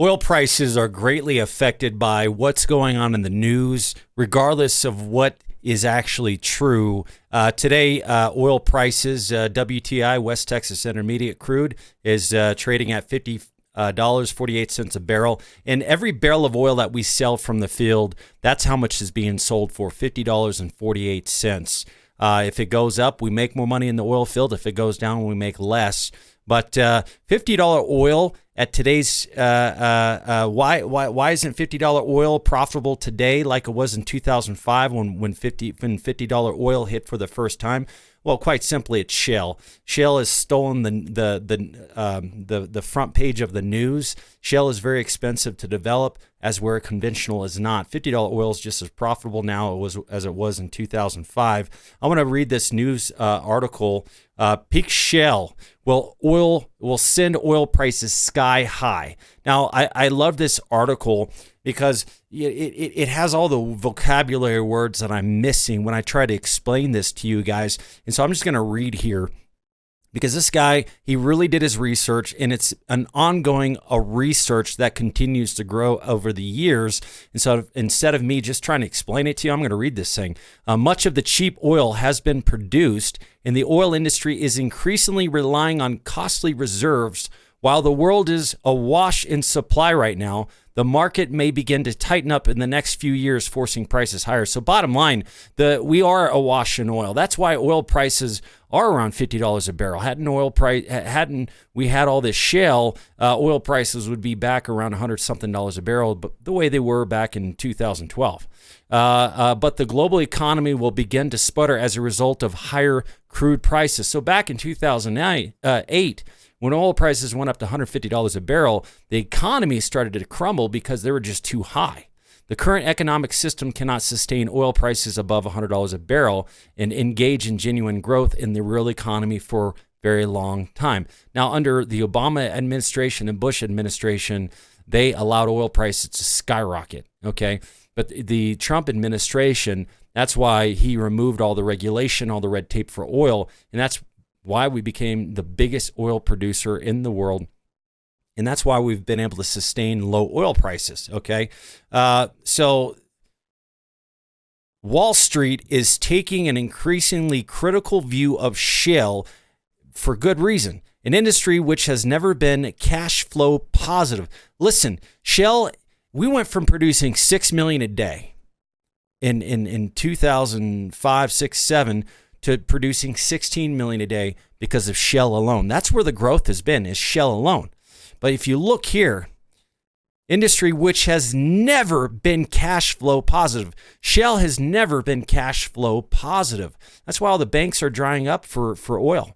Oil prices are greatly affected by what's going on in the news, regardless of what is actually true. Today, oil prices, WTI, West Texas Intermediate crude, is trading at $50.48 a barrel. And every barrel of oil that we sell from the field, that's how much is being sold for, $50.48. If it goes up, we make more money in the oil field. If it goes down, we make less. But $50 oil at today's why isn't $50 oil profitable today like it was in 2005 when $50 oil hit for the first time? Well, quite simply, it's Shale. Shale has stolen the front page of the news. Shale is very expensive to develop, as where conventional is not. $50 oil is just as profitable now as it was in 2005. I want to read this news article. Peak Shale will send oil prices sky high. Now, I love this article because it has all the vocabulary words that I'm missing when I try to explain this to you guys. And so I'm just going to read here because this guy, he really did his research, and it's an ongoing research that continues to grow over the years. And so instead of me just trying to explain it to you, I'm going to read this thing. Much of the cheap oil has been produced, and the oil industry is increasingly relying on costly reserves. While the world is awash in supply right now, the market may begin to tighten up in the next few years, forcing prices higher. So bottom line, we are awash in oil. That's why oil prices are around $50 a barrel. Hadn't we had all this shale, oil prices would be back around $100-something a barrel, but the way they were back in 2012. But the global economy will begin to sputter as a result of higher crude prices. So back in 2008, when oil prices went up to $150 a barrel, the economy started to crumble because they were just too high. The current economic system cannot sustain oil prices above $100 a barrel and engage in genuine growth in the real economy for a very long time. Now, under the Obama administration and Bush administration, they allowed oil prices to skyrocket, okay? But the Trump administration, that's why he removed all the regulation, all the red tape for oil, and that's why we became the biggest oil producer in the world. And that's why we've been able to sustain low oil prices, okay? So Wall Street is taking an increasingly critical view of shale for good reason, an industry which has never been cash flow positive. Listen, shale, we went from producing 6 million a day in 2005, 6, 7 to producing 16 million a day because of shale alone. That's where the growth has been, is shale alone. But if you look here, industry which has never been cash flow positive. Shale has never been cash flow positive. That's why all the banks are drying up for oil.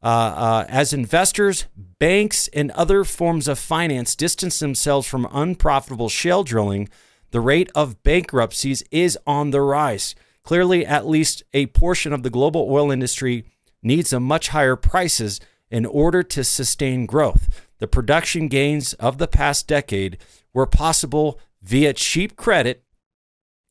As investors, banks, and other forms of finance distance themselves from unprofitable shale drilling, the rate of bankruptcies is on the rise. Clearly, at least a portion of the global oil industry needs a much higher prices in order to sustain growth. The production gains of the past decade were possible via cheap credit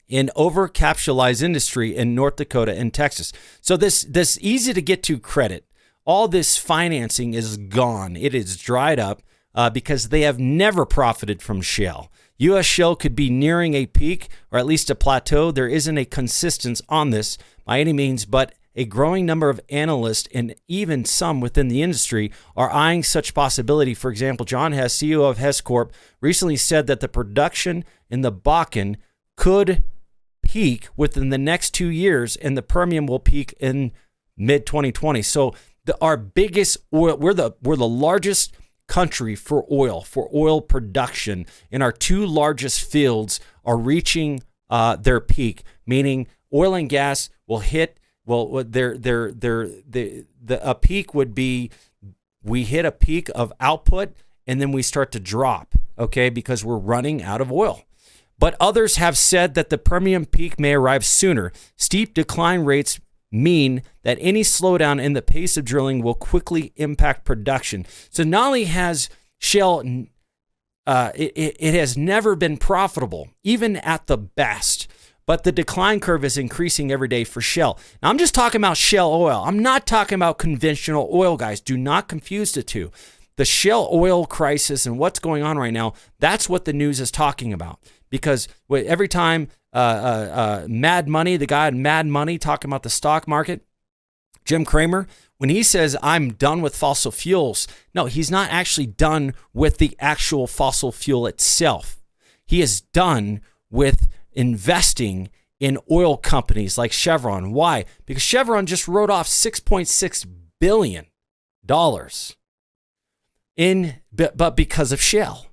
in overcapitalized industry in North Dakota and Texas. So this easy to get to credit, all this financing is gone. It is dried up because they have never profited from shale. U.S. shale could be nearing a peak or at least a plateau. There isn't a consistency on this by any means, but a growing number of analysts and even some within the industry are eyeing such possibility. For example, John Hess, CEO of Hess Corp, recently said that the production in the Bakken could peak within the next 2 years, and the Permian will peak in mid-2020. So our biggest oil, we're the largest country for oil production, and our two largest fields are reaching their peak, meaning oil and gas will hit. Well, a peak would be we hit a peak of output and then we start to drop, okay, because we're running out of oil. But others have said that the Permian peak may arrive sooner. Steep decline rates mean that any slowdown in the pace of drilling will quickly impact production. So not only has shale, it has never been profitable, even at the best. But the decline curve is increasing every day for shale. Now, I'm just talking about shale oil. I'm not talking about conventional oil, guys. Do not confuse the two. the shale oil crisis and what's going on right now, that's what the news is talking about. Because every time Mad Money, the guy in Mad Money talking about the stock market, Jim Cramer, when he says, I'm done with fossil fuels, no, he's not actually done with the actual fossil fuel itself. He is done with investing in oil companies like Chevron. Why? Because Chevron just wrote off $6.6 billion but because of Shale.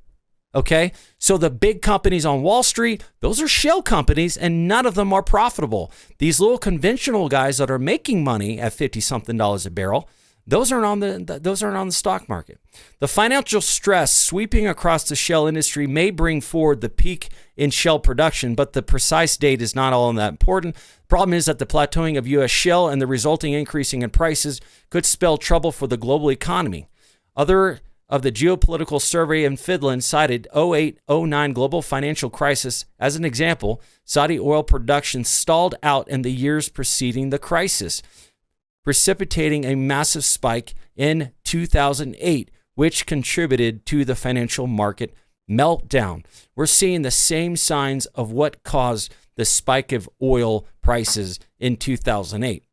Okay, so the big companies on Wall Street, those are shale companies, and none of them are profitable. These little conventional guys that are making money at $50-something a barrel, those aren't on the stock market. The financial stress sweeping across the shale industry may bring forward the peak in shale production, but the precise date is not all that important. The problem is that the plateauing of U.S. shale and the resulting increasing in prices could spell trouble for the global economy. Other of the Geological Survey in Finland cited 2008-09 global financial crisis as an example. Saudi oil production stalled out in the years preceding the crisis, precipitating a massive spike in 2008, which contributed to the financial market meltdown. We're seeing the same signs of what caused the spike of oil prices in 2008.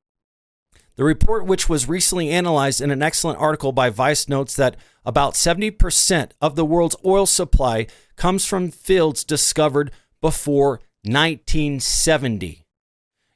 The report, which was recently analyzed in an excellent article by Vice, notes that about 70% of the world's oil supply comes from fields discovered before 1970.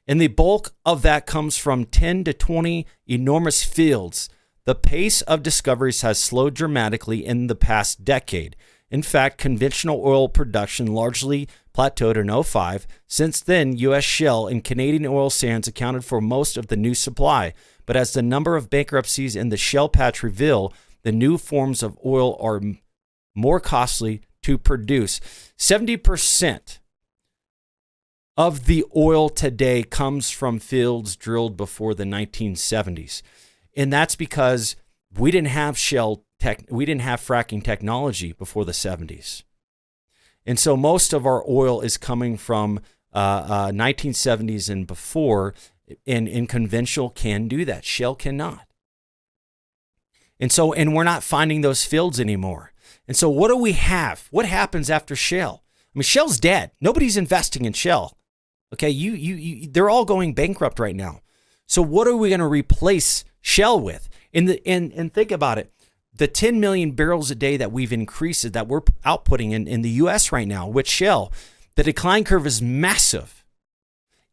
And the bulk of that comes from 10 to 20 enormous fields. The pace of discoveries has slowed dramatically in the past decade. In fact, conventional oil production largely plateaued in 2005. Since then, U.S. shale and Canadian oil sands accounted for most of the new supply. But as the number of bankruptcies in the shale patch reveal, the new forms of oil are more costly to produce. 70% of the oil today comes from fields drilled before the 1970s. And that's because we didn't have we didn't have fracking technology before the 70s. And so most of our oil is coming from 1970s and before, and conventional can do that. Shale cannot. And we're not finding those fields anymore. And so what do we have? What happens after shale? I mean, shale's dead. Nobody's investing in shale. Okay, they're all going bankrupt right now. So what are we going to replace shale with? And think about it. The 10 million barrels a day that we've increased, that we're outputting in the U.S. right now with shale, the decline curve is massive.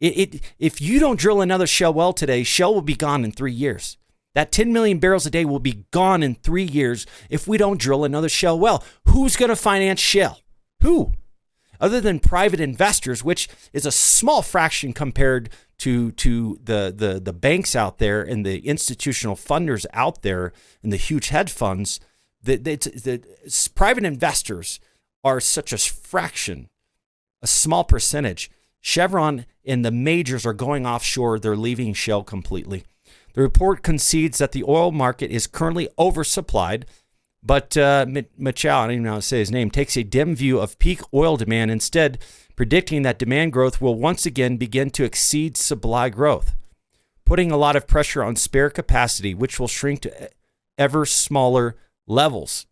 If you don't drill another shale well today, shale will be gone in 3 years. That 10 million barrels a day will be gone in 3 years if we don't drill another shale well. Who's going to finance shale? Who? Other than private investors, which is a small fraction compared to the banks out there and the institutional funders out there and the huge hedge funds. The private investors are such a fraction, a small percentage. Chevron and the majors are going offshore. They're leaving shale completely. The report concedes that the oil market is currently oversupplied, but Michaux, I don't even know how to say his name, takes a dim view of peak oil demand, instead predicting that demand growth will once again begin to exceed supply growth, putting a lot of pressure on spare capacity, which will shrink to ever smaller levels.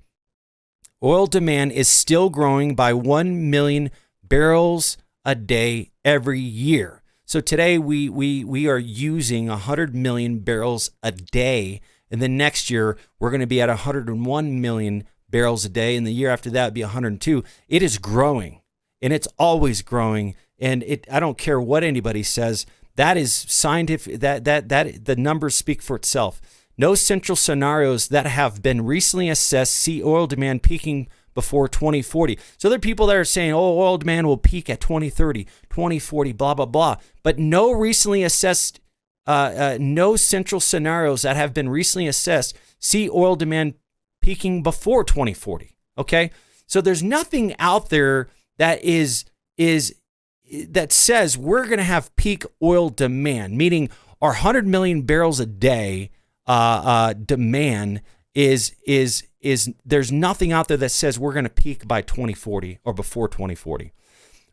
Oil demand is still growing by 1 million barrels a day every year. So today we are using 100 million barrels a day. And then next year, we're going to be at 101 million barrels a day. And the year after that, it'd be 102. It is growing, and it's always growing. And I don't care what anybody says. That is scientific. That the numbers speak for itself. No central scenarios that have been recently assessed see oil demand peaking before 2040. So there are people that are saying, oh, oil demand will peak at 2030, 2040, blah, blah, blah. But no recently assessed no central scenarios that have been recently assessed see oil demand peaking before 2040. Okay, so there's nothing out there that that says we're going to have peak oil demand, meaning our 100 million barrels a day demand is there's nothing out there that says we're going to peak by 2040 or before 2040.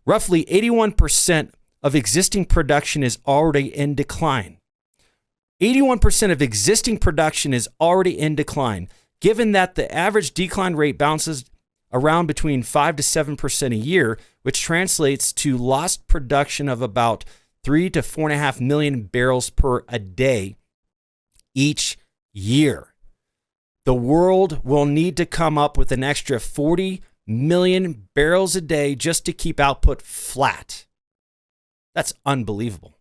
Roughly 81% of existing production is already in decline. 81% of existing production is already in decline. given that the average decline rate bounces around between 5 to 7% a year, which translates to lost production of about 3 to 4.5 million barrels per a day each year. The world will need to come up with an extra 40 million barrels a day just to keep output flat. That's unbelievable.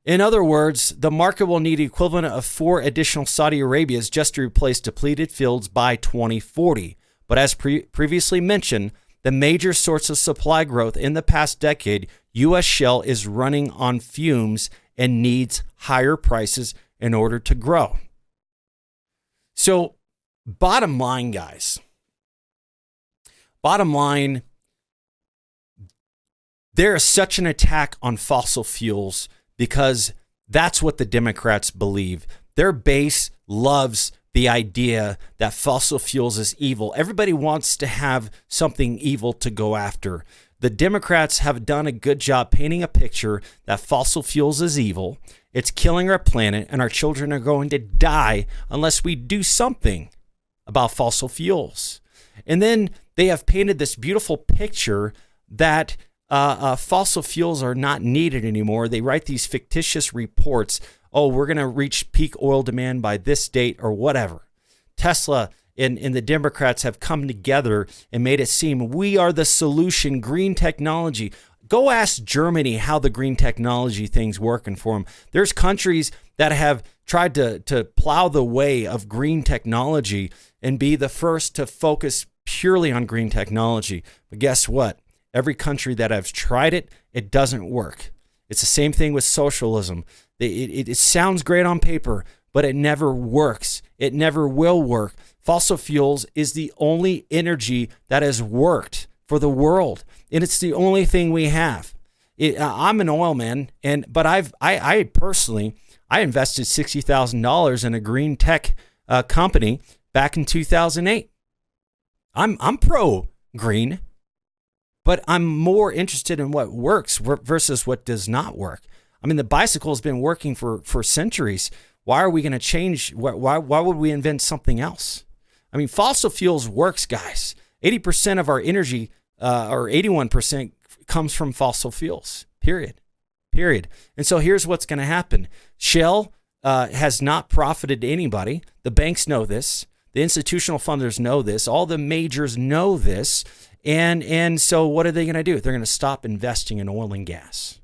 In other words, the market will need the equivalent of 4 additional Saudi Arabias just to replace depleted fields by 2040. But as previously mentioned, the major source of supply growth in the past decade, U.S. shale is running on fumes and needs higher prices in order to grow. So, bottom line, guys. Bottom line, there is such an attack on fossil fuels because that's what the Democrats believe. Their base loves the idea that fossil fuels is evil. Everybody wants to have something evil to go after. The Democrats have done a good job painting a picture that fossil fuels is evil. It's killing our planet, and our children are going to die unless we do something about fossil fuels. And then they have painted this beautiful picture that fossil fuels are not needed anymore. They write these fictitious reports. Oh, we're going to reach peak oil demand by this date or whatever. Tesla and the Democrats have come together and made it seem we are the solution, green technology. Go ask Germany how the green technology thing's working for them. There's countries that have tried to plow the way of green technology and be the first to focus purely on green technology. But guess what? Every country that has tried it, it doesn't work. It's the same thing with socialism. It sounds great on paper, but it never works. It never will work. Fossil fuels is the only energy that has worked for the world, and it's the only thing we have. I'm an oil man, but I personally invested $60,000 in a green tech company back in 2008. I'm pro green, but I'm more interested in what works versus what does not work. I mean, the bicycle has been working for centuries. Why are we going to change? Why would we invent something else? I mean, fossil fuels works, guys. 80% of our energy, or 81%, comes from fossil fuels, period. And so here's what's going to happen. Shale has not profited anybody. The banks know this. The institutional funders know this. All the majors know this. And so what are they going to do? They're going to stop investing in oil and gas.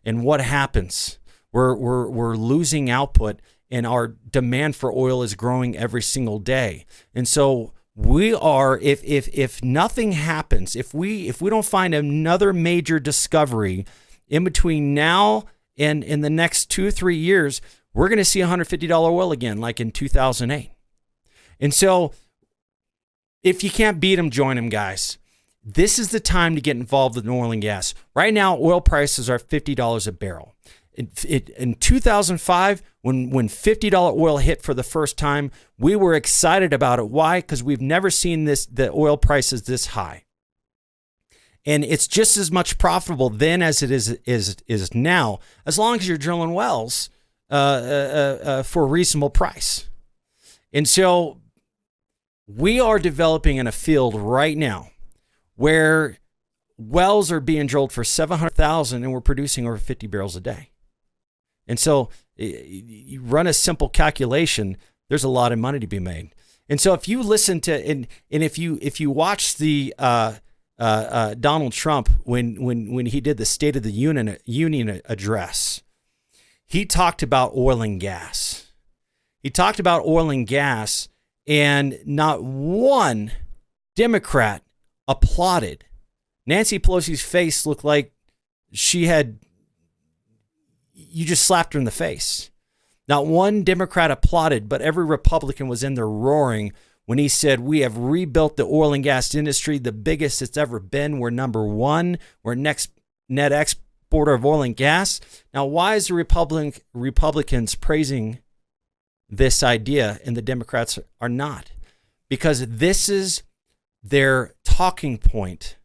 And what happens? We're losing output, and our demand for oil is growing every single day. And so we are, if nothing happens, if we don't find another major discovery in between now and in the next 2 or 3 years, we're going to see $150 oil again, like in 2008. And so if you can't beat them, join them, guys. This is the time to get involved in oil and gas. Right now, oil prices are $50 a barrel. In 2005, when $50 oil hit for the first time, we were excited about it. Why? Because we've never seen the oil prices this high. And it's just as much profitable then as it is now, as long as you're drilling wells for a reasonable price. And so we are developing in a field right now where wells are being drilled for $700,000 and we're producing over 50 barrels a day. And so you run a simple calculation, there's a lot of money to be made. And so if you listen to, and if you watch the Donald Trump when he did the State of the Union address, he talked about oil and gas. He talked about oil and gas, and not one Democrat applauded. Nancy Pelosi's face looked like you just slapped her in the face. Not one Democrat applauded, but every Republican was in there roaring when he said, we have rebuilt the oil and gas industry, the biggest it's ever been. We're number one. We're next net exporter of oil and gas. Now, why is the Republicans praising this idea and the Democrats are not? Because this is their talking point.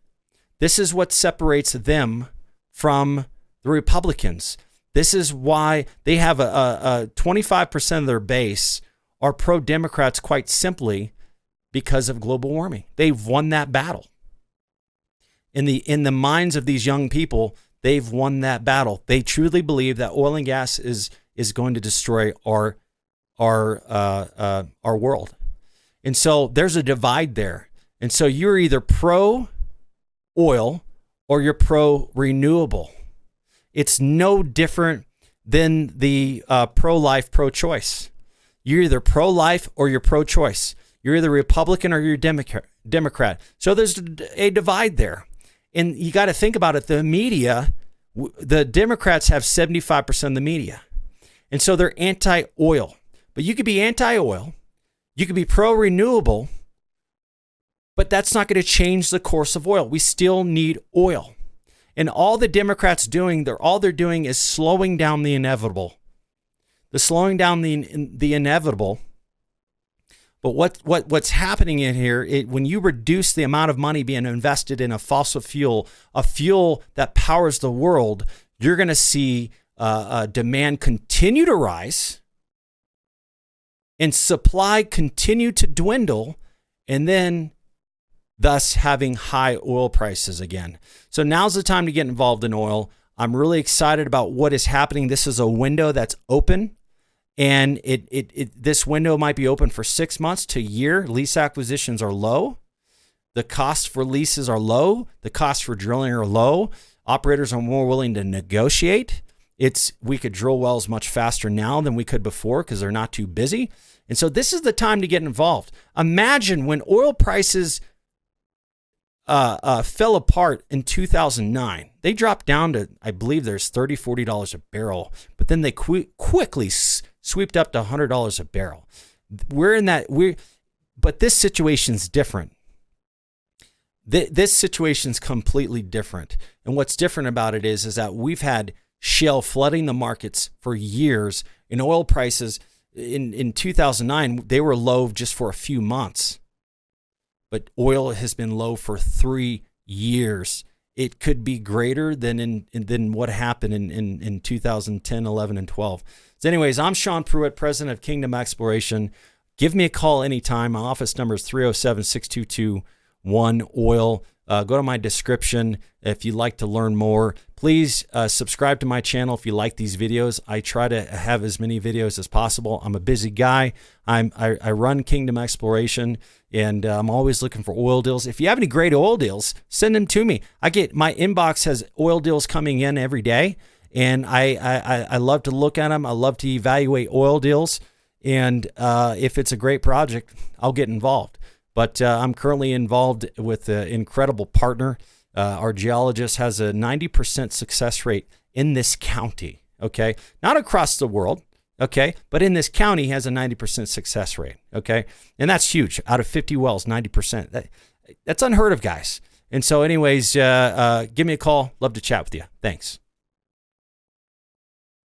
This is what separates them from the Republicans. This is why they have a 25% of their base are pro-Democrats quite simply because of global warming. They've won that battle. In the minds of these young people, they've won that battle. They truly believe that oil and gas is going to destroy our world. And so there's a divide there. And so you're either pro-oil or you're pro-renewable. It's no different than the pro-life, pro-choice. You're either pro-life or you're pro-choice. You're either Republican or you're Democrat. So there's a divide there. And you got to think about it. The media, the Democrats have 75% of the media. And so they're anti-oil. But you could be anti-oil. You could be pro-renewable. But that's not going to change the course of oil. We still need oil. And all the Democrats doing, all they're doing is slowing down the inevitable. The slowing down the inevitable. But what's happening in here, when you reduce the amount of money being invested in a fossil fuel, a fuel that powers the world, you're going to see demand continue to rise and supply continue to dwindle, and then thus having high oil prices again. So now's the time to get involved in oil. I'm really excited about what is happening. This is a window that's open, and this window might be open for 6 months to a year. Lease acquisitions are low. The costs for leases are low. The costs for drilling are low. Operators are more willing to negotiate. We could drill wells much faster now than we could before because they're not too busy. And so this is the time to get involved. Imagine when oil prices fell apart in 2009. They dropped down to, I believe there's $30, $40 a barrel, but then they quickly swept up to $100 a barrel. But this situation's different. This situation's completely different. And what's different about it is that we've had shale flooding the markets for years, and oil prices in 2009, they were low just for a few months. But oil has been low for 3 years. It could be greater than what happened in 2010, 11, and 12. So anyways, I'm Sean Pruitt, president of Kingdom Exploration. Give me a call anytime. My office number is 307-622-1-OIL. Go to my description if you'd like to learn more. Please subscribe to my channel if you like these videos. I try to have as many videos as possible. I'm a busy guy. I run Kingdom Exploration, and I'm always looking for oil deals. If you have any great oil deals, send them to me. My inbox has oil deals coming in every day, and I love to look at them. I love to evaluate oil deals, and if it's a great project, I'll get involved. But I'm currently involved with an incredible partner. Our geologist has a 90% success rate in this county, okay? Not across the world, okay? But in this county, he has a 90% success rate, okay? And that's huge. Out of 50 wells, 90%. That's unheard of, guys. And so anyways, give me a call. Love to chat with you. Thanks.